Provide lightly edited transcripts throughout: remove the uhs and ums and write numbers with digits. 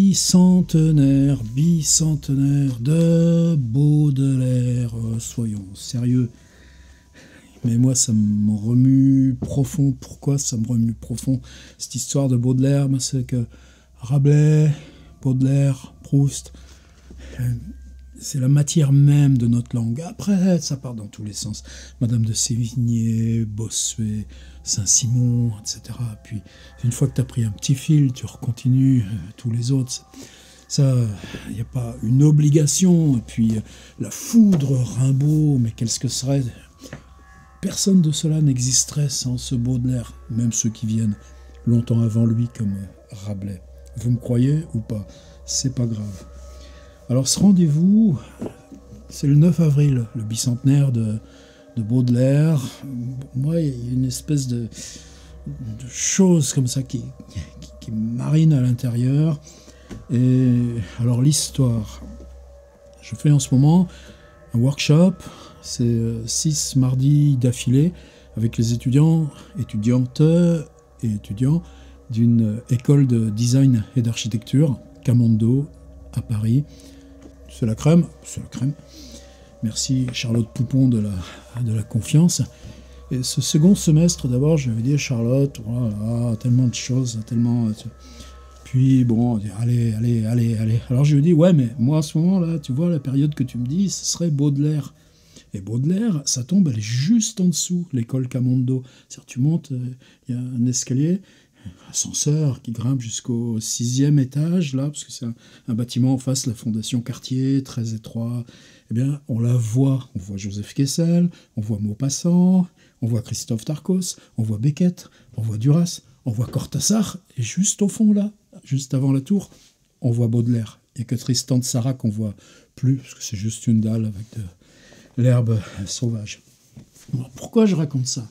Bicentenaire, bicentenaire de Baudelaire. Soyons sérieux. Mais moi, ça m'en remue profond. Pourquoi ça me remue profond, cette histoire de Baudelaire? C'est que Rabelais, Baudelaire, Proust, c'est la matière même de notre langue. Après, ça part dans tous les sens. Madame de Sévigné, Bossuet, Saint-Simon, etc. Puis, une fois que tu as pris un petit fil, tu recontinues tous les autres. Ça, il n'y a pas une obligation. Et puis, la foudre, Rimbaud, mais qu'est-ce que serait... Personne de cela n'existerait sans ce Baudelaire, même ceux qui viennent longtemps avant lui, comme Rabelais. Vous me croyez ou pas? C'est pas grave. Alors ce rendez-vous, c'est le 9 avril, le bicentenaire de Baudelaire. Moi, il y a une espèce de chose comme ça qui marine à l'intérieur. Et alors l'histoire, je fais en ce moment un workshop. C'est 6 mardis d'affilée avec les étudiantes et étudiants d'une école de design et d'architecture, Camondo, à Paris. C'est la crème. Merci Charlotte Poupon de la confiance. Et ce second semestre, d'abord, je vais dire Charlotte, voilà, tellement de choses, tellement... Puis bon, on dit, allez. Alors je lui dis, ouais, mais moi à ce moment-là, tu vois, la période que tu me dis, ce serait Baudelaire. Et Baudelaire, ça tombe, elle est juste en dessous, l'école Camondo. C'est-à-dire, tu montes, il y a un escalier, un ascenseur qui grimpe jusqu'au 6e étage, là, parce que c'est un bâtiment en face, la Fondation Cartier, très étroit. Eh bien, on la voit. On voit Joseph Kessel, on voit Maupassant, on voit Christophe Darcos, on voit Beckett, on voit Duras, on voit Cortázar, et juste au fond, là, juste avant la tour, on voit Baudelaire. Il n'y a que Tristan de Sarah qu'on voit plus, parce que c'est juste une dalle avec l'herbe sauvage. Alors, pourquoi je raconte ça?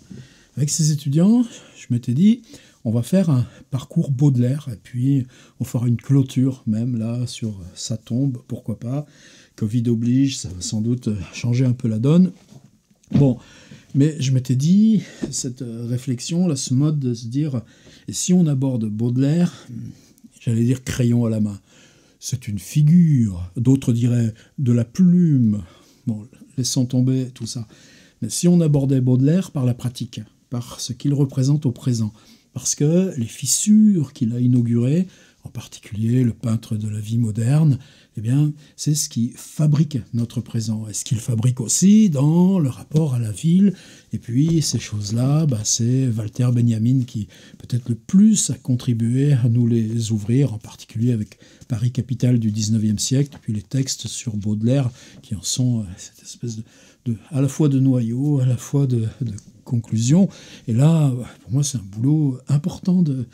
Avec ces étudiants, je m'étais dit, on va faire un parcours Baudelaire, et puis on fera une clôture même là sur sa tombe, pourquoi pas. Covid oblige, ça va sans doute changer un peu la donne. Bon, mais je m'étais dit, cette réflexion, là, ce mode de se dire, et si on aborde Baudelaire, j'allais dire crayon à la main, c'est une figure, d'autres diraient de la plume, bon, laissons tomber tout ça. Mais si on abordait Baudelaire par la pratique, par ce qu'il représente au présent, parce que les fissures qu'il a inaugurées, en particulier le peintre de la vie moderne, eh bien, c'est ce qui fabrique notre présent. Et ce qu'il fabrique aussi dans le rapport à la ville. Et puis, ces choses-là, c'est Walter Benjamin qui, peut-être le plus, a contribué à nous les ouvrir, en particulier avec Paris, capitale du 19e siècle, et puis les textes sur Baudelaire, qui en sont cette espèce à la fois de noyau, à la fois de conclusion. Et là, pour moi, c'est un boulot important de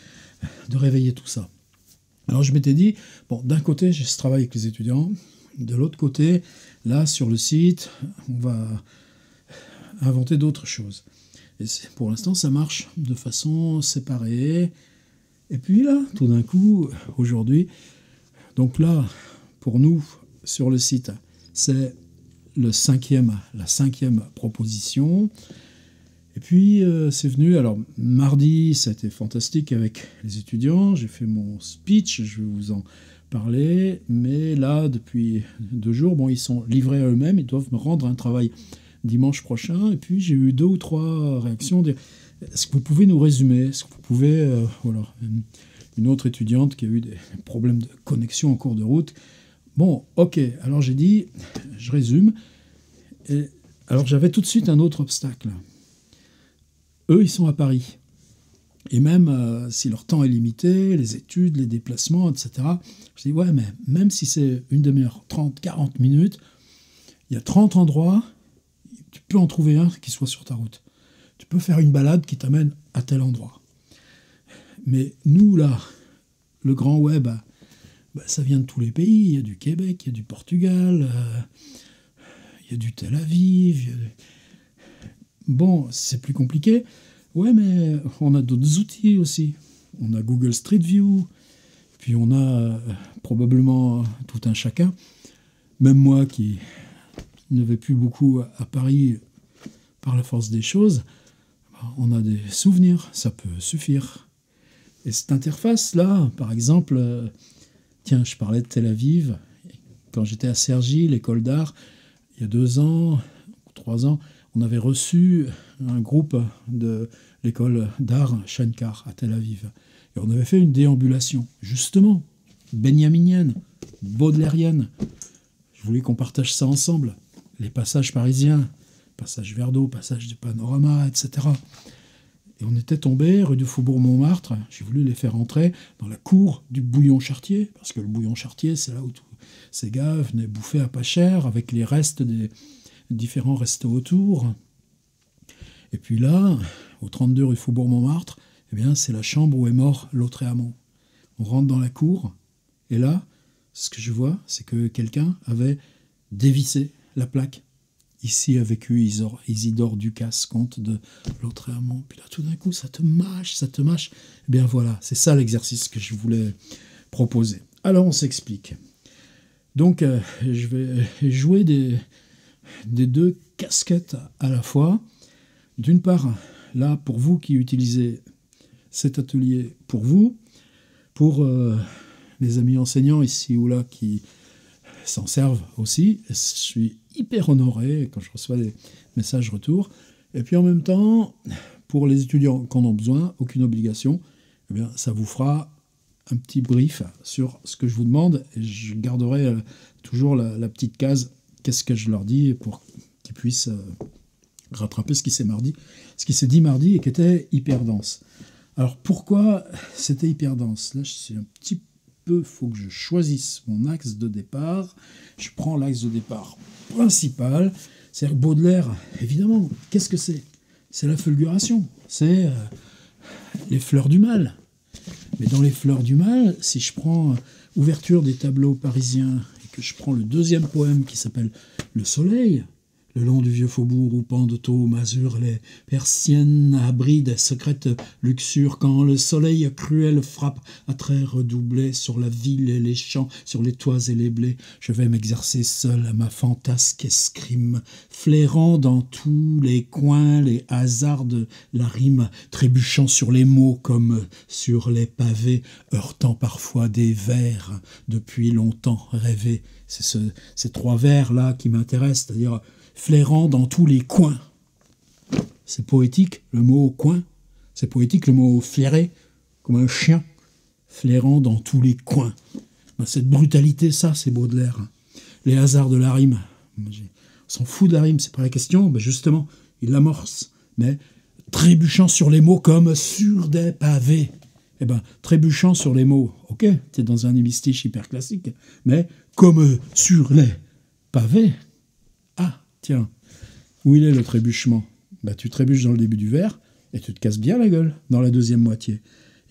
réveiller tout ça. Alors je m'étais dit, bon, d'un côté, j'ai ce travail avec les étudiants, de l'autre côté, là, sur le site, on va inventer d'autres choses. Et pour l'instant, ça marche de façon séparée. Et puis là, tout d'un coup, aujourd'hui, donc là, pour nous, sur le site, c'est la cinquième proposition. Et puis, c'est venu, alors mardi, ça a été fantastique avec les étudiants, j'ai fait mon speech, je vais vous en parler, mais là, depuis 2 jours, bon, ils sont livrés à eux-mêmes, ils doivent me rendre un travail dimanche prochain, et puis j'ai eu 2 ou 3 réactions, est-ce que vous pouvez nous résumer, est-ce que vous pouvez, voilà, une autre étudiante qui a eu des problèmes de connexion en cours de route. Bon, ok, alors j'ai dit, je résume, et alors j'avais tout de suite un autre obstacle. Eux, ils sont à Paris. Et même si leur temps est limité, les études, les déplacements, etc., je dis, ouais, mais même si c'est une demi-heure, 30, 40 minutes, il y a 30 endroits, tu peux en trouver un qui soit sur ta route. Tu peux faire une balade qui t'amène à tel endroit. Mais nous, là, le grand web, ça vient de tous les pays. Il y a du Québec, il y a du Portugal, il y a du Tel Aviv, Bon, c'est plus compliqué. Ouais, mais on a d'autres outils aussi. On a Google Street View, puis on a probablement tout un chacun. Même moi qui ne vais plus beaucoup à Paris par la force des choses, on a des souvenirs, ça peut suffire. Et cette interface-là, par exemple, Tiens, je parlais de Tel Aviv. Quand j'étais à Cergy, l'école d'art, il y a 2 ans, 3 ans, on avait reçu un groupe de l'école d'art Shankar à Tel Aviv. Et on avait fait une déambulation, justement, benjaminienne, baudelairienne. Je voulais qu'on partage ça ensemble. Les passages parisiens, passage Verdot, passage du Panorama, etc. Et on était tombé rue du Faubourg-Montmartre. J'ai voulu les faire entrer dans la cour du Bouillon Chartier, parce que le Bouillon Chartier, c'est là où tous ces gars venaient bouffer à pas cher, avec les restes des différents restos autour. Et puis là, au 32 rue Faubourg-Montmartre, eh bien, c'est la chambre où est mort Lautréamont. On rentre dans la cour, et là, ce que je vois, c'est que quelqu'un avait dévissé la plaque. Ici a vécu Isidore Ducasse, comte de Lautréamont. Puis là, tout d'un coup, ça te mâche. Eh bien voilà, c'est ça l'exercice que je voulais proposer. Alors, on s'explique. Donc, je vais jouer des 2 casquettes à la fois. D'une part, là, pour vous qui utilisez cet atelier pour vous, pour les amis enseignants ici ou là qui s'en servent aussi, je suis hyper honoré quand je reçois des messages retour. Et puis en même temps, pour les étudiants qui en ont besoin, aucune obligation, eh bien, ça vous fera un petit brief sur ce que je vous demande. Et je garderai toujours la petite case « Qu'est-ce que je leur dis ?» pour qu'ils puissent rattraper ce qui s'est dit mardi et qui était hyper dense. Alors pourquoi c'était hyper dense? Là, je suis un petit peu, faut que je choisisse mon axe de départ. Je prends l'axe de départ principal. C'est-à-dire Baudelaire, évidemment, qu'est-ce que c'est? C'est la fulguration, c'est les fleurs du mal. Mais dans les fleurs du mal, si je prends ouverture des tableaux parisiens et que je prends le 2e poème qui s'appelle « Le soleil », le long du vieux faubourg où pendent aux masures les persiennes abris des secrètes luxures, quand le soleil cruel frappe à traits redoublés sur la ville et les champs, sur les toits et les blés, je vais m'exercer seul à ma fantasque escrime, flairant dans tous les coins les hasards de la rime, trébuchant sur les mots comme sur les pavés, heurtant parfois des vers depuis longtemps rêvés. C'est ces 3 vers-là qui m'intéressent, c'est-à-dire flairant dans tous les coins. C'est poétique, le mot coin. C'est poétique, le mot flairer, comme un chien, flairant dans tous les coins. Ben, cette brutalité, ça, c'est Baudelaire. Les hasards de la rime. On s'en fout de la rime, c'est pas la question. Ben justement, il l'amorce. Mais trébuchant sur les mots comme sur des pavés. Eh ben, trébuchant sur les mots, ok, t'es dans un hémistiche hyper classique, mais comme sur les pavés. Ah, tiens, où il est le trébuchement? Bah, tu trébuches dans le début du vers et tu te casses bien la gueule dans la 2e moitié.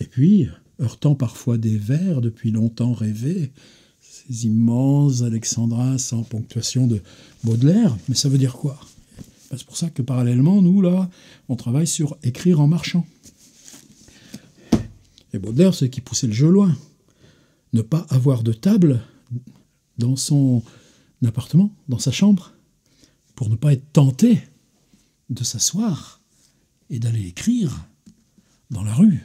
Et puis, heurtant parfois des vers depuis longtemps rêvés, ces immenses alexandrins sans ponctuation de Baudelaire, mais ça veut dire quoi? Bah, c'est pour ça que parallèlement, nous, là, on travaille sur écrire en marchant. Et Baudelaire, c'est qui poussait le jeu loin. Ne pas avoir de table dans son appartement, dans sa chambre, pour ne pas être tenté de s'asseoir et d'aller écrire dans la rue.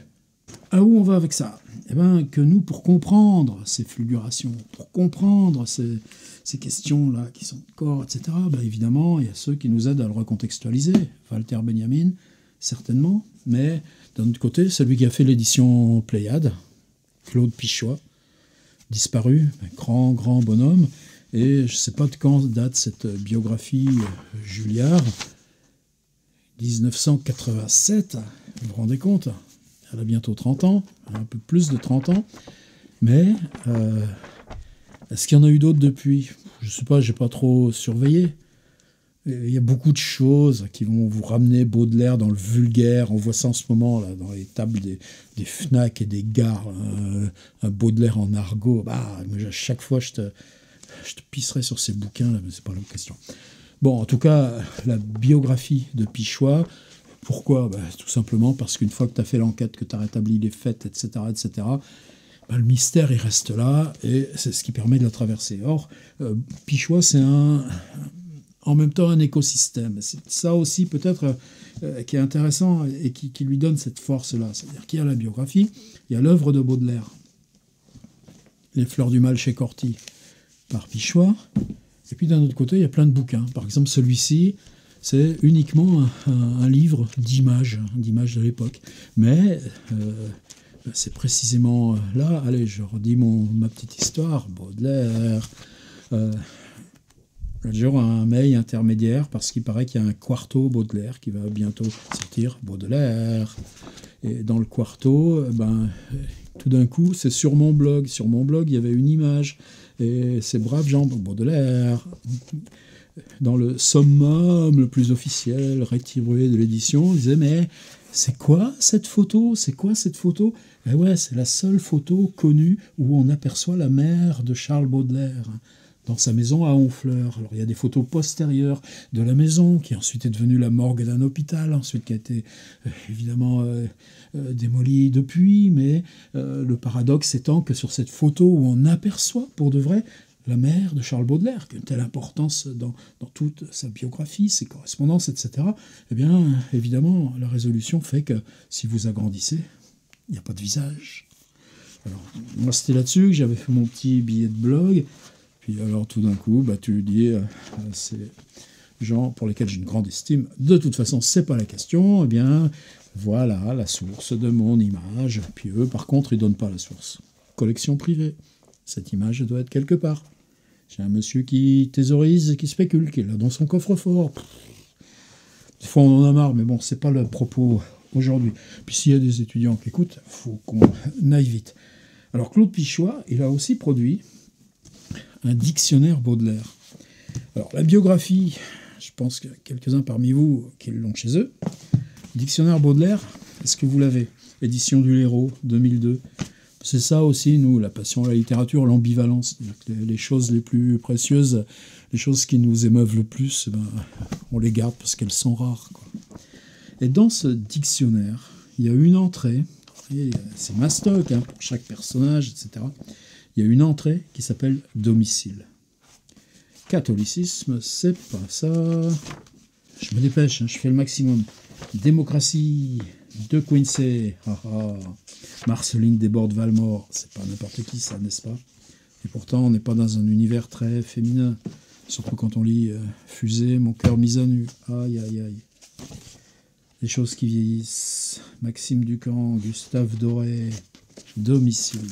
À où on va avec ça? Eh bien, que nous, pour comprendre ces fulgurations, pour comprendre ces questions-là qui sont de corps, etc., ben évidemment, il y a ceux qui nous aident à le recontextualiser. Walter Benjamin, certainement, mais d'un autre côté, celui qui a fait l'édition Pléiade, Claude Pichois, disparu, un grand bonhomme. Et je ne sais pas de quand date cette biographie Julliard, 1987, vous vous rendez compte? Elle a bientôt 30 ans, un peu plus de 30 ans, mais est-ce qu'il y en a eu d'autres depuis? Je ne sais pas, je n'ai pas trop surveillé. Il y a beaucoup de choses qui vont vous ramener Baudelaire dans le vulgaire. On voit ça en ce moment là, dans les tables des FNAC et des gares, un Baudelaire en argot. Bah, à chaque fois, je te pisserai sur ces bouquins, là, mais c'est pas la question. Bon, en tout cas, la biographie de Pichois, pourquoi? Bah, tout simplement parce qu'une fois que tu as fait l'enquête, que tu as rétabli les faits, etc., bah, le mystère, il reste là, et c'est ce qui permet de la traverser. Or, Pichois, c'est en même temps un écosystème. C'est ça aussi, peut-être, qui est intéressant et qui lui donne cette force-là. C'est-à-dire qu'il y a la biographie, il y a l'œuvre de Baudelaire. Les fleurs du mal chez Corty par Pichois. Et puis d'un autre côté, il y a plein de bouquins. Par exemple, celui-ci, c'est uniquement un livre d'images de l'époque. Mais c'est précisément là, allez, je redis ma petite histoire, Baudelaire. Toujours un mail intermédiaire parce qu'il paraît qu'il y a un quarto Baudelaire qui va bientôt sortir, Baudelaire. Et dans le quarto, tout d'un coup, c'est sur mon blog. Sur mon blog, il y avait une image. Et ces braves gens, Baudelaire, dans le summum le plus officiel, rétribué de l'édition, ils disaient, mais c'est quoi cette photo? C'est quoi cette photo? Et ouais, c'est la seule photo connue où on aperçoit la mère de Charles Baudelaire dans sa maison à Honfleur. Alors il y a des photos postérieures de la maison, qui ensuite est devenue la morgue d'un hôpital, ensuite qui a été évidemment démolie depuis, mais le paradoxe étant que sur cette photo où on aperçoit pour de vrai la mère de Charles Baudelaire, qui a une telle importance dans toute sa biographie, ses correspondances, etc., eh bien, évidemment, la résolution fait que si vous agrandissez, il n'y a pas de visage. Alors, moi, c'était là-dessus que j'avais fait mon petit billet de blog. Puis alors, tout d'un coup, tu dis à ces gens pour lesquels j'ai une grande estime, de toute façon, c'est pas la question, eh bien, voilà la source de mon image. Puis eux, par contre, ils donnent pas la source. Collection privée. Cette image doit être quelque part. J'ai un monsieur qui thésaurise et qui spécule, qui l'a dans son coffre-fort. Des fois, on en a marre, mais bon, c'est pas le propos aujourd'hui. Puis s'il y a des étudiants qui écoutent, il faut qu'on aille vite. Alors, Claude Pichois, il a aussi produit un dictionnaire Baudelaire. Alors, la biographie, je pense qu'il y a quelques-uns parmi vous qui l'ont chez eux. Dictionnaire Baudelaire, est-ce que vous l'avez? Édition du Hérault, 2002. C'est ça aussi, nous, la passion à la littérature, l'ambivalence. Les choses les plus précieuses, les choses qui nous émeuvent le plus, on les garde parce qu'elles sont rares, quoi. Et dans ce dictionnaire, il y a une entrée, c'est mastoc pour chaque personnage, etc. Il y a une entrée qui s'appelle domicile. Catholicisme, c'est pas ça. Je me dépêche, je fais le maximum. Démocratie, De Quincey, Marceline Desbordes-Valmore, c'est pas n'importe qui ça, n'est-ce pas? Et pourtant, on n'est pas dans un univers très féminin, surtout quand on lit Fusée, mon cœur mis à nu. Aïe, aïe, aïe. Les choses qui vieillissent. Maxime Ducamp, Gustave Doré, domicile.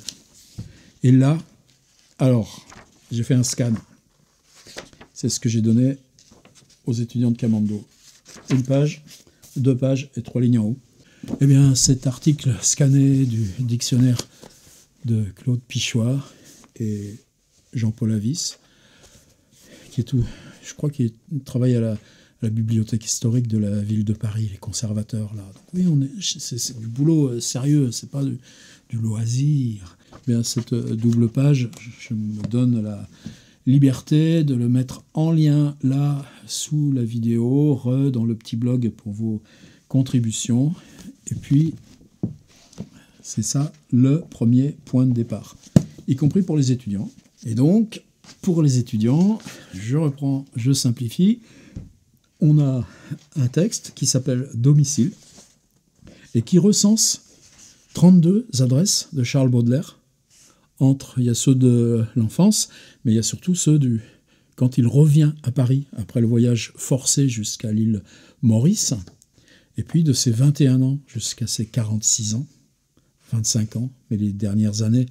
Et là, alors, j'ai fait un scan. C'est ce que j'ai donné aux étudiants de Camando. Une page, 2 pages et 3 lignes en haut. Eh bien, cet article scanné du dictionnaire de Claude Pichois et Jean-Paul Avis, qui est tout, je crois qu'il travaille à la bibliothèque historique de la ville de Paris, les conservateurs là. Donc, oui, c'est du boulot sérieux, c'est pas du loisir. Eh bien, cette double page, je me donne la liberté de le mettre en lien là sous la vidéo, dans le petit blog pour vos contributions. Et puis, c'est ça le premier point de départ, y compris pour les étudiants. Et donc, pour les étudiants, je reprends, je simplifie. On a un texte qui s'appelle Domicile et qui recense 32 adresses de Charles Baudelaire. Il y a ceux de l'enfance, mais il y a surtout ceux quand il revient à Paris après le voyage forcé jusqu'à l'île Maurice, et puis de ses 21 ans jusqu'à ses 46 ans, 25 ans, mais les dernières années,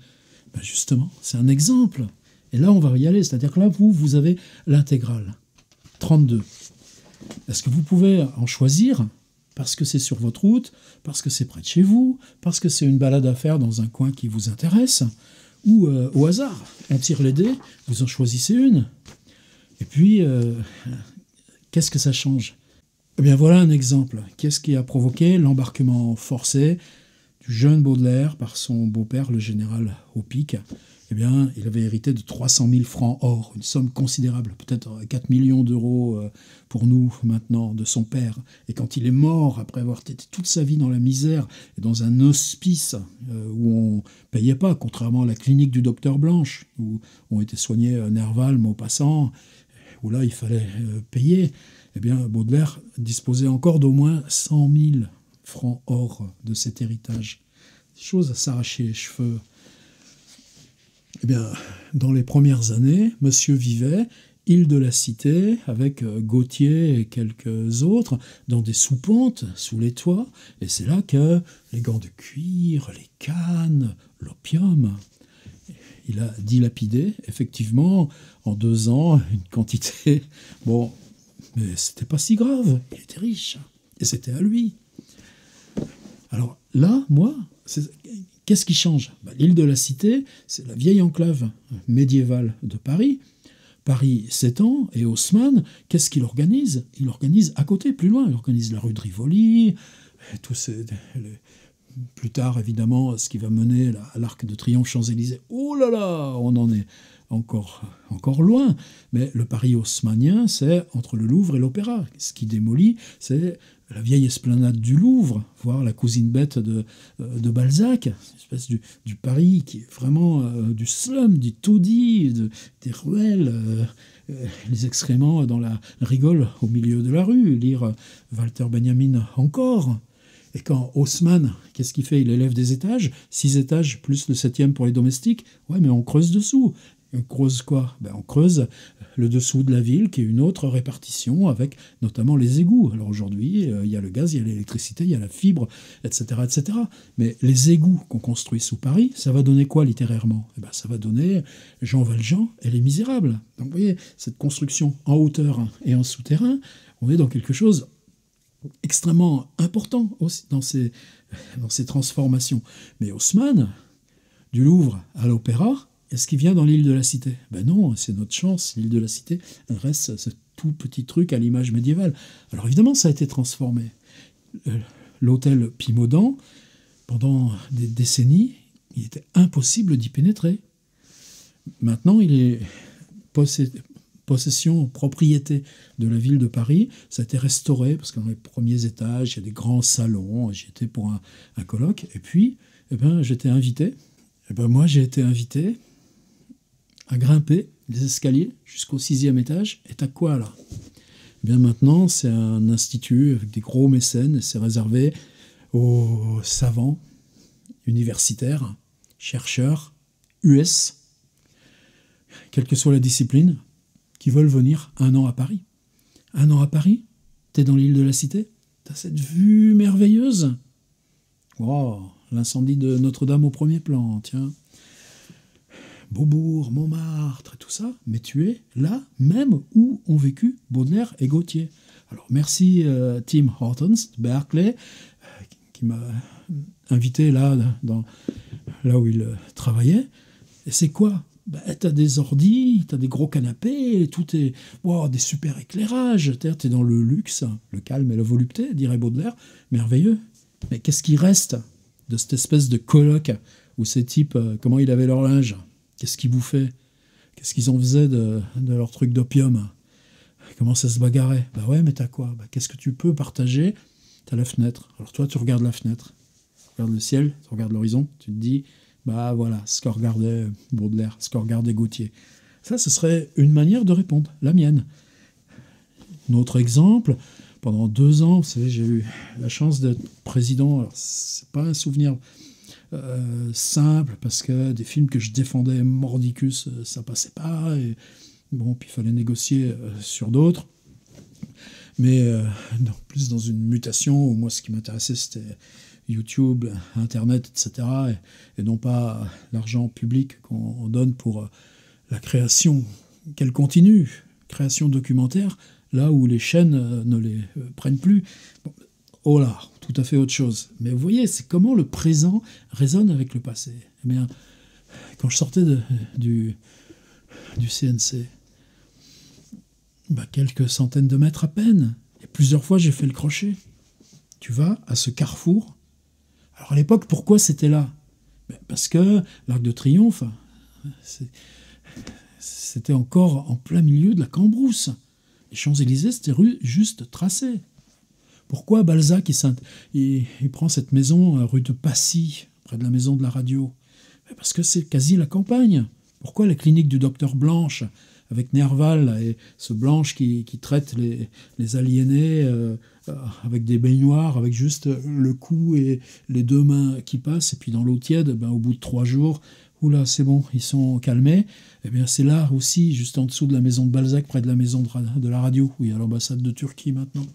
justement, c'est un exemple. Et là, on va y aller, c'est-à-dire que là, vous avez l'intégrale, 32. Est-ce que vous pouvez en choisir parce que c'est sur votre route, parce que c'est près de chez vous, parce que c'est une balade à faire dans un coin qui vous intéresse, ou au hasard, on tire les dés, vous en choisissez une. Et puis, qu'est-ce que ça change? Eh bien, voilà un exemple. Qu'est-ce qui a provoqué l'embarquement forcé du jeune Baudelaire par son beau-père, le général Aupic? Eh bien, il avait hérité de 300 000 francs or, une somme considérable, peut-être 4 millions d'euros pour nous maintenant, de son père. Et quand il est mort, après avoir été toute sa vie dans la misère, et dans un hospice où on ne payait pas, contrairement à la clinique du docteur Blanche, où on était soigné Nerval, Maupassant, où là il fallait payer, eh bien Baudelaire disposait encore d'au moins 100 000 francs or de cet héritage. Des choses à s'arracher les cheveux. Eh bien, dans les premières années, monsieur vivait, île de la Cité, avec Gautier et quelques autres, dans des sous-pentes, sous les toits, et c'est là que les gants de cuir, les cannes, l'opium, il a dilapidé, effectivement, en 2 ans, une quantité... Bon, mais c'était pas si grave, il était riche, et c'était à lui. Alors là, moi, qu'est-ce qui change? L'île de la Cité, c'est la vieille enclave médiévale de Paris. Paris s'étend, et Haussmann, qu'est-ce qu'il organise? Il organise à côté, plus loin, il organise la rue de Rivoli, plus tard, évidemment, ce qui va mener à l'Arc de Triomphe Champs-Élysées. Oh là là, on en est encore loin. Mais le Paris haussmannien, c'est entre le Louvre et l'Opéra. Ce qui démolit, c'est la vieille esplanade du Louvre, voire la cousine bête de Balzac, une espèce du Paris qui est vraiment du slum, du taudis, des ruelles, les excréments dans la rigole au milieu de la rue, lire Walter Benjamin encore. Et quand Haussmann, qu'est-ce qu'il fait? Il élève des étages, 6 étages plus le 7e pour les domestiques. Ouais, mais on creuse dessous. On creuse quoi? On creuse le dessous de la ville, qui est une autre répartition, avec notamment les égouts. Alors aujourd'hui, il y a le gaz, il y a l'électricité, il y a la fibre, etc., etc. Mais les égouts qu'on construit sous Paris, ça va donner quoi littérairement? Ça va donner Jean Valjean et Les Misérables. Donc vous voyez, cette construction en hauteur et en souterrain, on est dans quelque chose extrêmement important aussi dans ces transformations. Mais Haussmann, du Louvre à l'Opéra, est-ce qu'il vient dans l'île de la Cité? Non, c'est notre chance. L'île de la Cité reste ce tout petit truc à l'image médiévale. Alors évidemment, ça a été transformé. L'hôtel Pimaudan, pendant des décennies, il était impossible d'y pénétrer. Maintenant, il est possession, propriété de la ville de Paris. Ça a été restauré, parce que dans les premiers étages, il y a des grands salons. J'y étais pour un colloque. Et puis, j'étais invité. Moi, j'ai été invité à grimper les escaliers jusqu'au 6e étage. Et t'as quoi, là? Maintenant, c'est un institut avec des gros mécènes. Et c'est réservé aux savants, universitaires, chercheurs, US, quelle que soit la discipline, qui veulent venir 1 an à Paris. 1 an à Paris? T'es dans l'île de la Cité? T'as cette vue merveilleuse? Wow, l'incendie de Notre-Dame au premier plan, tiens. Beaubourg, Montmartre et tout ça, mais tu es là même où ont vécu Baudelaire et Gautier. Alors merci Tim Hortons de Berkeley, qui m'a invité là où il travaillait. Et c'est quoi? T'as des ordis, t'as des gros canapés, tout est... Wow, des super éclairages, t'es dans le luxe, le calme et la volupté, dirait Baudelaire, merveilleux. Mais qu'est-ce qui reste de cette espèce de colloque où ces types, comment ils avaient leur linge? Qu'est-ce qu'ils bouffaient? Qu'est-ce qu'ils en faisaient de leur truc d'opium? Comment ça se bagarrait? Ouais, mais t'as quoi? Qu'est-ce que tu peux partager? T'as la fenêtre. Alors toi, tu regardes la fenêtre. Tu regardes le ciel, tu regardes l'horizon, tu te dis... voilà, ce que regardait Baudelaire, ce que regardait Gautier. Ça, ce serait une manière de répondre, la mienne. Un autre exemple, pendant 2 ans, vous savez, j'ai eu la chance d'être président. Alors, c'est pas un souvenir simple, parce que des films que je défendais mordicus, ça passait pas. Et, puis il fallait négocier sur d'autres. Mais plus dans une mutation, où moi, ce qui m'intéressait, c'était... YouTube, Internet, etc. Et non pas l'argent public qu'on donne pour la création, qu'elle continue, création documentaire, là où les chaînes ne les prennent plus. Oh là, tout à fait autre chose. Mais vous voyez, c'est comment le présent résonne avec le passé. Eh bien, quand je sortais du CNC, quelques centaines de mètres à peine, et plusieurs fois j'ai fait le crochet. Tu vas à ce carrefour. Alors à l'époque, pourquoi c'était là? Parce que l'Arc de Triomphe, c'était encore en plein milieu de la Cambrousse. Les Champs-Élysées, c'était rue juste tracée. Pourquoi Balzac, il prend cette maison rue de Passy, près de la maison de la radio? Parce que c'est quasi la campagne. Pourquoi la clinique du docteur Blanche, avec Nerval et ce Blanche qui traite les aliénés avec des baignoires, avec juste le cou et les 2 mains qui passent, et puis dans l'eau tiède, au bout de 3 jours, oula, c'est bon, ils sont calmés. Eh bien, c'est là aussi, juste en dessous de la maison de Balzac, près de la maison de la radio, où il y a l'ambassade de Turquie maintenant.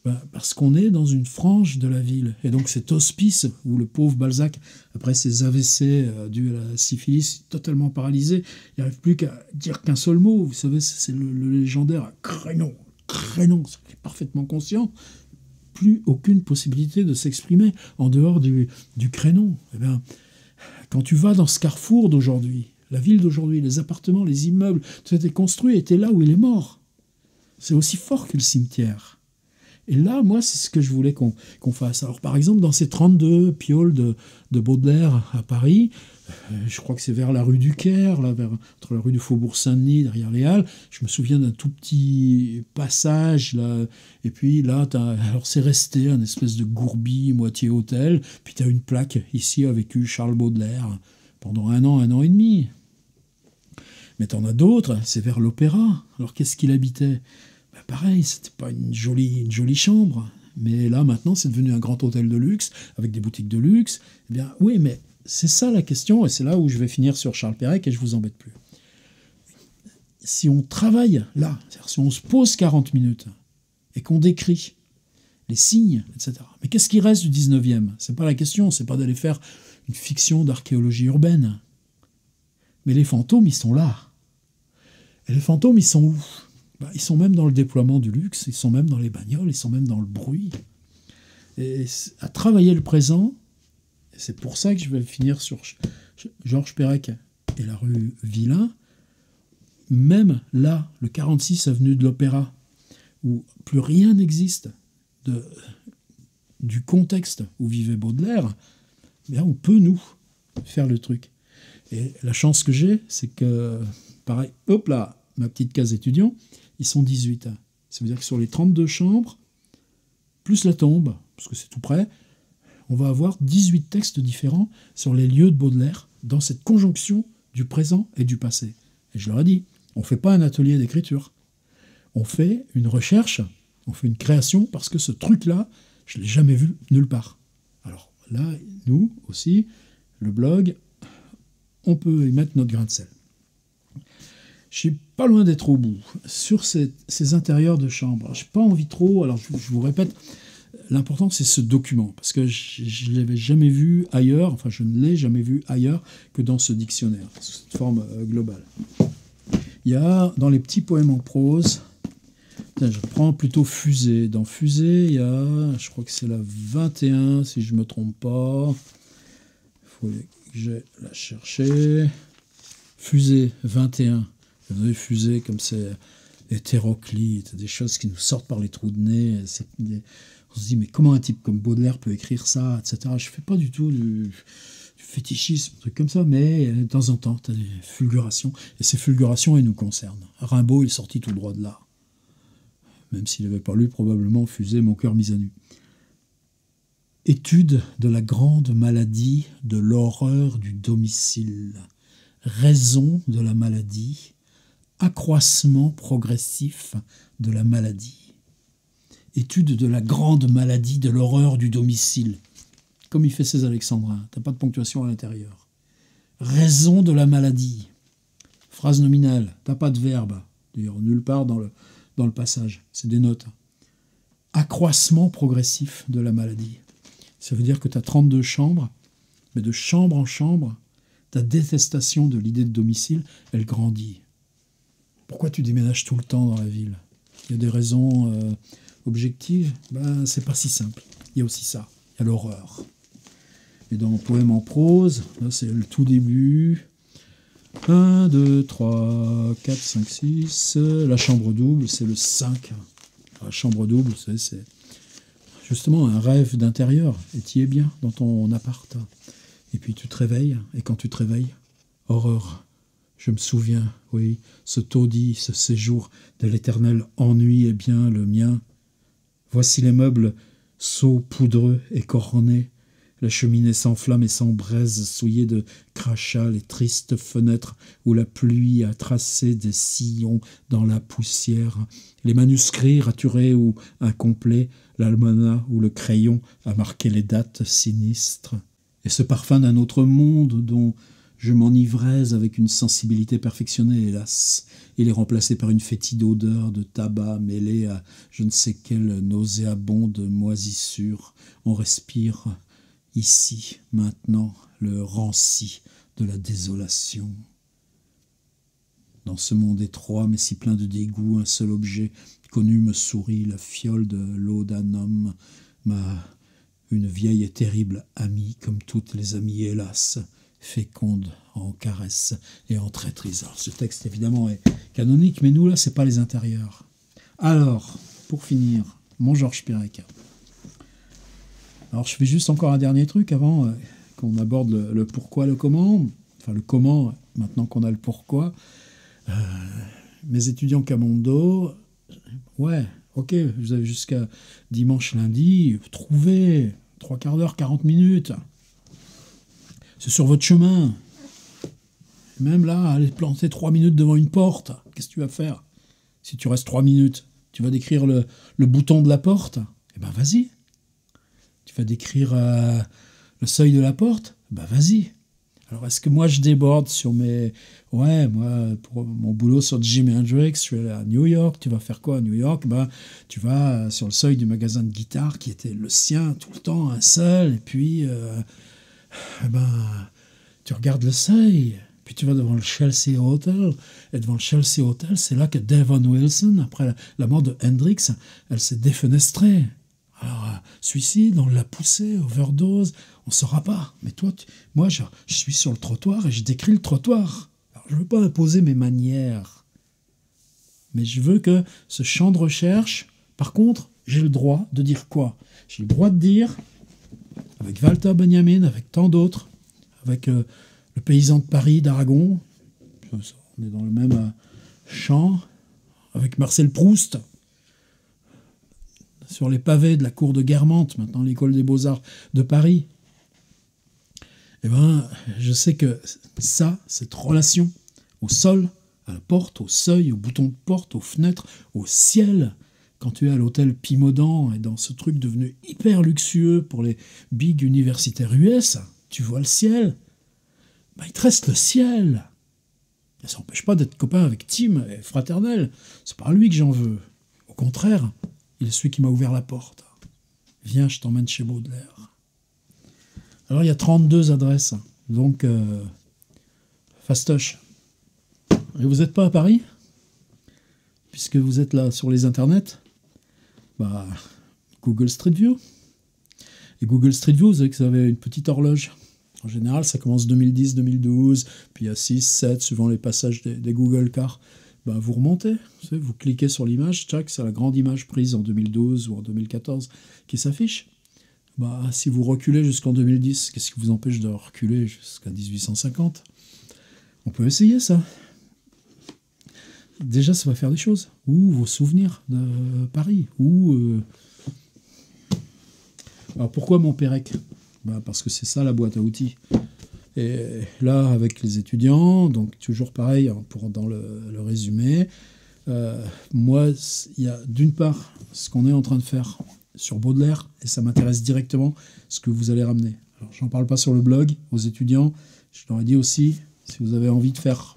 Ben, parce qu'on est dans une frange de la ville. Et donc cet hospice où le pauvre Balzac, après ses AVC dus à la syphilis, est totalement paralysé, il n'arrive plus qu'à dire qu'un seul mot. Vous savez, c'est le légendaire crénon, crénon, il est parfaitement conscient. Plus aucune possibilité de s'exprimer en dehors du crénon. Eh bien, quand tu vas dans ce carrefour d'aujourd'hui, la ville d'aujourd'hui, les appartements, les immeubles, tout a été construit, était là où il est mort. C'est aussi fort que le cimetière. Et là, moi, c'est ce que je voulais qu'on fasse. Alors, par exemple, dans ces 32 pioles de Baudelaire à Paris, je crois que c'est vers la rue du Caire, là, entre la rue du Faubourg-Saint-Denis, derrière les Halles, je me souviens d'un tout petit passage, là, et puis là, alors c'est resté un espèce de gourbi, moitié hôtel, puis tu as une plaque, ici a vécu Charles Baudelaire, pendant un an et demi. Mais t'en as d'autres, c'est vers l'Opéra. Alors, qu'est-ce qu'il habitait ? Pareil, c'était pas une jolie chambre, mais là maintenant c'est devenu un grand hôtel de luxe avec des boutiques de luxe. Eh bien oui, mais c'est ça la question, et c'est là où je vais finir sur Charles Perec et je vous embête plus. Si on travaille là, c'est-à-dire si on se pose 40 minutes et qu'on décrit les signes, etc. Mais qu'est-ce qui reste du 19e ? C'est pas la question, c'est pas d'aller faire une fiction d'archéologie urbaine. Mais les fantômes, ils sont là. Et les fantômes, ils sont où ? Ils sont même dans le déploiement du luxe, ils sont même dans les bagnoles, ils sont même dans le bruit. Et à travailler le présent, et c'est pour ça que je vais finir sur Georges Perec et la rue Villain, même là, le 46 avenue de l'Opéra, où plus rien n'existe du contexte où vivait Baudelaire, bien on peut, nous, faire le truc. Et la chance que j'ai, c'est que, pareil, hop là, ma petite case étudiant, ils sont 18. Ça veut dire que sur les 32 chambres, plus la tombe, parce que c'est tout près, on va avoir 18 textes différents sur les lieux de Baudelaire dans cette conjonction du présent et du passé. Et je leur ai dit, on ne fait pas un atelier d'écriture. On fait une recherche, on fait une création, parce que ce truc-là, je ne l'ai jamais vu nulle part. Alors là, nous aussi, le blog, on peut y mettre notre grain de sel. Je suis pas loin d'être au bout. Sur ces intérieurs de chambre, je n'ai pas envie trop, alors je vous répète, l'important c'est ce document, parce que je ne l'avais jamais vu ailleurs, enfin je ne l'ai jamais vu ailleurs que dans ce dictionnaire, sous cette forme globale. Il y a, dans les petits poèmes en prose, je prends plutôt Fusée. Dans Fusée, il y a, je crois que c'est la 21, si je ne me trompe pas. Il faut que je la chercher. Fusée 21. Vous avez Fusée comme c'est hétéroclite, des choses qui nous sortent par les trous de nez. On se dit, mais comment un type comme Baudelaire peut écrire ça, etc. Je ne fais pas du tout du fétichisme, un truc comme ça, mais de temps en temps, tu as des fulgurations. Et ces fulgurations, elles nous concernent. Rimbaud, il est sorti tout droit de là. Même s'il n'avait pas lu, probablement, Fusée, mon cœur mis à nu. Étude de la grande maladie de l'horreur du domicile. Raison de la maladie. Accroissement progressif de la maladie. Étude de la grande maladie de l'horreur du domicile. Comme il fait ses alexandrins, t'as pas de ponctuation à l'intérieur. Raison de la maladie. Phrase nominale, t'as pas de verbe. D'ailleurs, nulle part dans le passage, c'est des notes. Accroissement progressif de la maladie. Ça veut dire que tu as 32 chambres, mais de chambre en chambre, ta détestation de l'idée de domicile, elle grandit. Pourquoi tu déménages tout le temps dans la ville ? Il y a des raisons objectives. C'est pas si simple. Il y a aussi ça. Il y a l'horreur. Et dans Poème en prose, là c'est le tout début. 1, 2, 3, 4, 5, 6. La chambre double, c'est le 5. La chambre double, c'est justement un rêve d'intérieur. Et tu y es bien dans ton appart. Et puis tu te réveilles. Et quand tu te réveilles, horreur. Je me souviens, oui, ce taudis, ce séjour de l'éternel ennui est bien le mien. Voici les meubles sots, poudreux et cornés. La cheminée sans flamme et sans braise, souillée de crachats, les tristes fenêtres où la pluie a tracé des sillons dans la poussière, les manuscrits raturés ou incomplets, l'almanach où le crayon a marqué les dates sinistres. Et ce parfum d'un autre monde dont Je m'enivrais avec une sensibilité perfectionnée, hélas. Il est remplacé par une fétide odeur de tabac mêlée à je ne sais quelle nauséabonde moisissure. On respire ici, maintenant, le ranci de la désolation. Dans ce monde étroit, mais si plein de dégoût, un seul objet connu me sourit, la fiole de laudanum, une vieille et terrible amie, comme toutes les amies, hélas, féconde en caresses et en traîtrise. Alors, ce texte, évidemment, est canonique, mais nous, là, c'est pas les intérieurs. Alors, pour finir, mon Georges Perec. Alors, je fais juste encore un dernier truc avant qu'on aborde le pourquoi, le comment. Enfin, le comment, maintenant qu'on a le pourquoi. Mes étudiants Camondo, ouais, ok, vous avez jusqu'à dimanche, lundi, trouvez 3 quarts d'heure, 40 minutes. C'est sur votre chemin. Même là, aller te planter 3 minutes devant une porte, qu'est-ce que tu vas faire? Si tu restes 3 minutes, tu vas décrire le bouton de la porte? Eh ben vas-y. Tu vas décrire le seuil de la porte? Ben vas-y. Alors, est-ce que moi, je déborde sur mes... Ouais, moi, pour mon boulot sur Jimi Hendrix, je suis allé à New York. Tu vas faire quoi à New York? Ben, tu vas sur le seuil du magasin de guitare qui était le sien tout le temps, un seul. Et puis, tu regardes le seuil. Puis tu vas devant le Chelsea Hotel. Et devant le Chelsea Hotel, c'est là que Devon Wilson, après la mort de Hendrix, elle s'est défenestrée. Alors, suicide, on l'a poussé, overdose, on ne saura pas. Mais toi, moi, je suis sur le trottoir et je décris le trottoir. Alors, je ne veux pas imposer mes manières. Mais je veux que ce champ de recherche, par contre, j'ai le droit de dire quoi? J'ai le droit de dire, avec Walter Benjamin, avec tant d'autres, avec le paysan de Paris, d'Aragon, on est dans le même champ, avec Marcel Proust, sur les pavés de la cour de Guermantes, maintenant l'école des beaux-arts de Paris. Eh bien, je sais que ça, cette relation au sol, à la porte, au seuil, au bouton de porte, aux fenêtres, au ciel, quand tu es à l'hôtel Pimodan et dans ce truc devenu hyper luxueux pour les big universitaires US, tu vois le ciel, ben, il te reste le ciel. Et ça n'empêche pas d'être copain avec Tim et fraternel. C'est pas lui que j'en veux. Au contraire, il est celui qui m'a ouvert la porte. Viens, je t'emmène chez Baudelaire. Alors, il y a 32 adresses. Donc, fastoche. Et vous n'êtes pas à Paris? Puisque vous êtes là sur les internets, bah, Google Street View. Et Google Street View, vous savez que ça avait une petite horloge. En général, ça commence 2010, 2012, puis il y a 6, 7, suivant les passages des Google Cars. Ben, vous remontez, vous savez, vous cliquez sur l'image, tchac, c'est la grande image prise en 2012 ou en 2014 qui s'affiche. Ben, si vous reculez jusqu'en 2010, qu'est-ce qui vous empêche de reculer jusqu'à 1850? On peut essayer ça. Déjà, ça va faire des choses. Ou vos souvenirs de Paris. Ou Alors pourquoi mon Pérec? Ben, parce que c'est ça la boîte à outils. Et là, avec les étudiants, donc toujours pareil, dans le résumé, moi, il y a d'une part ce qu'on est en train de faire sur Baudelaire, et ça m'intéresse directement ce que vous allez ramener. Alors, j'en parle pas sur le blog, aux étudiants, je leur ai dit aussi, si vous avez envie de faire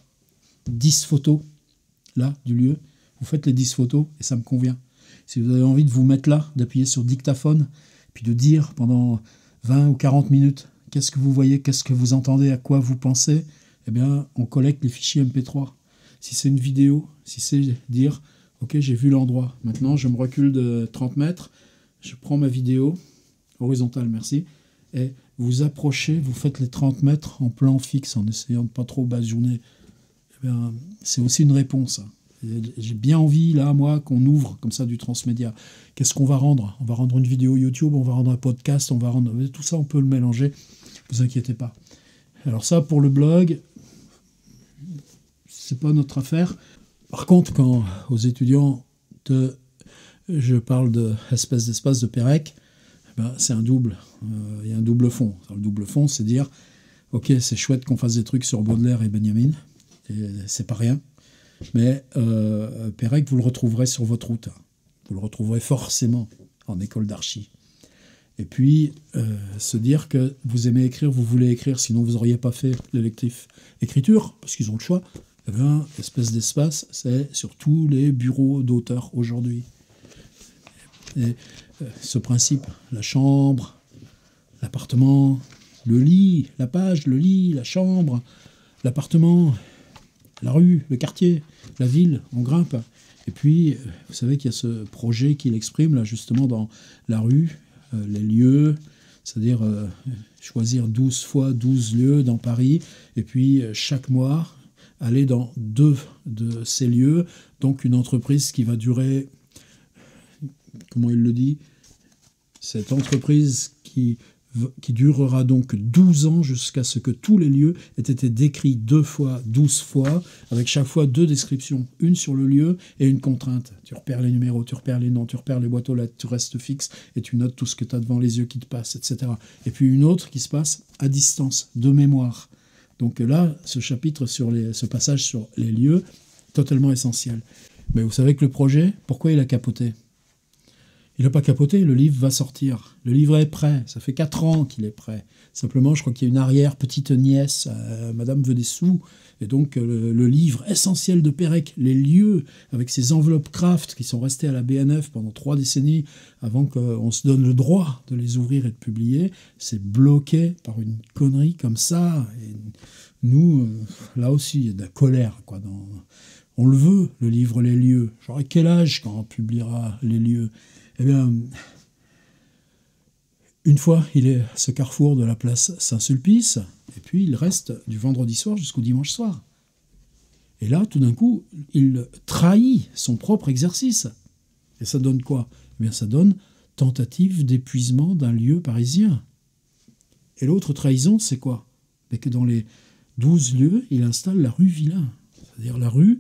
10 photos, là, du lieu, vous faites les 10 photos, et ça me convient. Si vous avez envie de vous mettre là, d'appuyer sur dictaphone, puis de dire pendant 20 ou 40 minutes, qu'est-ce que vous voyez, qu'est-ce que vous entendez, à quoi vous pensez, eh bien, on collecte les fichiers MP3. Si c'est une vidéo, si c'est dire, ok, j'ai vu l'endroit, maintenant je me recule de 30 mètres, je prends ma vidéo, horizontale, merci, et vous approchez, vous faites les 30 mètres en plan fixe, en essayant de ne pas trop basjourner. Eh bien, c'est aussi une réponse. J'ai bien envie, là, moi, qu'on ouvre comme ça du transmédia. Qu'est-ce qu'on va rendre? On va rendre une vidéo YouTube, on va rendre un podcast, on va rendre... Tout ça, on peut le mélanger. Ne vous inquiétez pas. Alors ça, pour le blog, c'est pas notre affaire. Par contre, quand aux étudiants, je parle d'espace de Pérec, ben, c'est un double. Il y a un double fond. Alors, le double fond, c'est dire, ok, c'est chouette qu'on fasse des trucs sur Baudelaire et Benjamin, et c'est pas rien. Mais Pérec, vous le retrouverez sur votre route. Vous le retrouverez forcément en école d'archi. Et puis, se dire que vous aimez écrire, vous voulez écrire, sinon vous n'auriez pas fait l'électif écriture, parce qu'ils ont le choix. Eh bien, espèce d'espace, c'est sur tous les bureaux d'auteurs aujourd'hui. Et ce principe, la chambre, l'appartement, le lit, la page, le lit, la chambre, l'appartement, la rue, le quartier, la ville, on grimpe. Et puis, vous savez qu'il y a ce projet qu'il exprime, là, justement, dans la rue, les lieux, c'est-à-dire choisir 12 fois 12 lieux dans Paris, et puis chaque mois, aller dans 2 de ces lieux, donc une entreprise qui va durer, comment il le dit, cette entreprise qui durera donc 12 ans jusqu'à ce que tous les lieux aient été décrits 2 fois, 12 fois, avec chaque fois 2 descriptions, une sur le lieu et une contrainte. Tu repères les numéros, tu repères les noms, tu repères les boîtes aux lettres, tu restes fixe et tu notes tout ce que tu as devant les yeux qui te passe, etc. Et puis une autre qui se passe à distance, de mémoire. Donc là, ce chapitre ce passage sur les lieux, totalement essentiel. Mais vous savez que le projet, pourquoi il a capoté ? Il n'a pas capoté, le livre va sortir. Le livre est prêt, ça fait 4 ans qu'il est prêt. Simplement, je crois qu'il y a une arrière-petite-nièce, Madame veut des sous, et donc le livre essentiel de Pérec, les lieux, avec ces enveloppes craft qui sont restées à la BNF pendant 3 décennies, avant qu'on se donne le droit de les ouvrir et de publier, c'est bloqué par une connerie comme ça. Et nous, là aussi, il y a de la colère, quoi. On le veut, le livre Les lieux. J'aurai quel âge quand on publiera Les lieux ? Eh bien, une fois, il est à ce carrefour de la place Saint-Sulpice, et puis il reste du vendredi soir jusqu'au dimanche soir. Et là, tout d'un coup, il trahit son propre exercice. Et ça donne quoi ? Eh bien, ça donne tentative d'épuisement d'un lieu parisien. Et l'autre trahison, c'est quoi ? Mais que dans les 12 lieux, il installe la rue Villain. C'est-à-dire la rue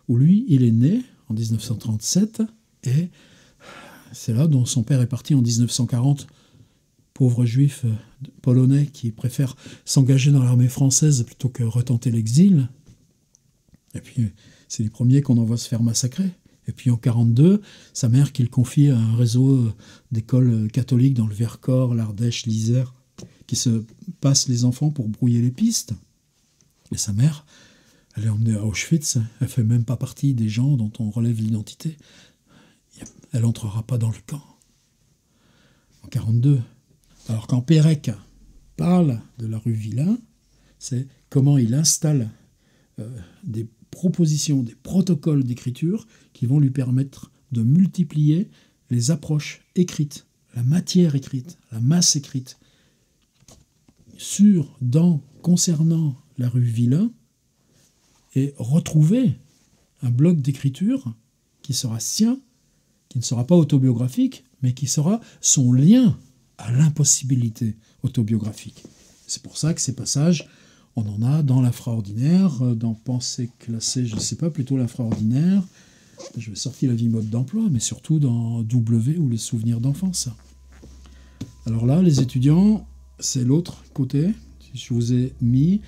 où lui, il est né en 1937, et c'est là dont son père est parti en 1940, pauvre juif polonais qui préfère s'engager dans l'armée française plutôt que retenter l'exil. Et puis, c'est les premiers qu'on envoie se faire massacrer. Et puis en 1942, sa mère qu'il confie à un réseau d'écoles catholiques dans le Vercors, l'Ardèche, l'Isère, qui se passent les enfants pour brouiller les pistes. Et sa mère, elle est emmenée à Auschwitz, elle ne fait même pas partie des gens dont on relève l'identité. Elle n'entrera pas dans le camp. En 1942. Alors quand Pérec parle de la rue Villain, c'est comment il installe des propositions, des protocoles d'écriture qui vont lui permettre de multiplier les approches écrites, la matière écrite, la masse écrite, concernant la rue Villain, et retrouver un bloc d'écriture qui sera sien, qui ne sera pas autobiographique, mais qui sera son lien à l'impossibilité autobiographique. C'est pour ça que ces passages, on en a dans l'infraordinaire, dans Pensée classée, je ne sais pas, plutôt l'infraordinaire, je vais sortir la vie mode d'emploi, mais surtout dans W ou les souvenirs d'enfance. Alors là, les étudiants, c'est l'autre côté. Je vous ai mis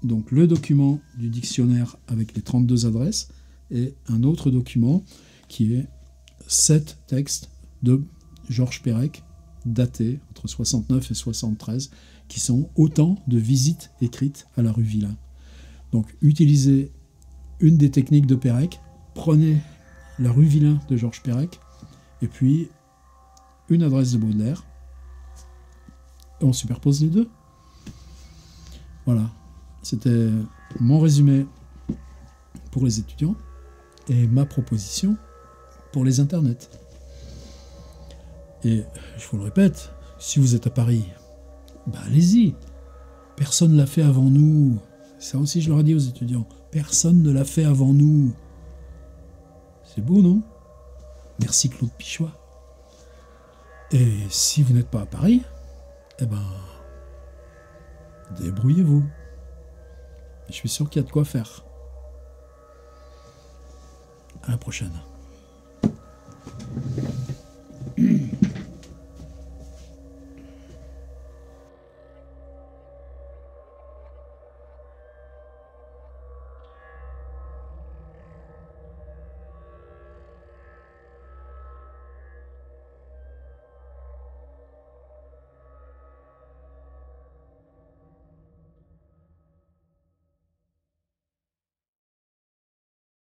donc le document du dictionnaire avec les 32 adresses et un autre document qui est 7 textes de Georges Perec, datés entre 69 et 73, qui sont autant de visites écrites à la rue Villain. Donc, utilisez une des techniques de Perec, prenez la rue Villain de Georges Perec, et puis une adresse de Baudelaire, et on superpose les deux. Voilà, c'était mon résumé pour les étudiants, et ma proposition pour les internets. Et je vous le répète, si vous êtes à Paris, allez-y. Personne ne l'a fait avant nous. Ça aussi, je leur ai dit aux étudiants. Personne ne l'a fait avant nous. C'est beau, non ? Merci Claude Pichois. Et si vous n'êtes pas à Paris, débrouillez-vous. Je suis sûr qu'il y a de quoi faire. À la prochaine.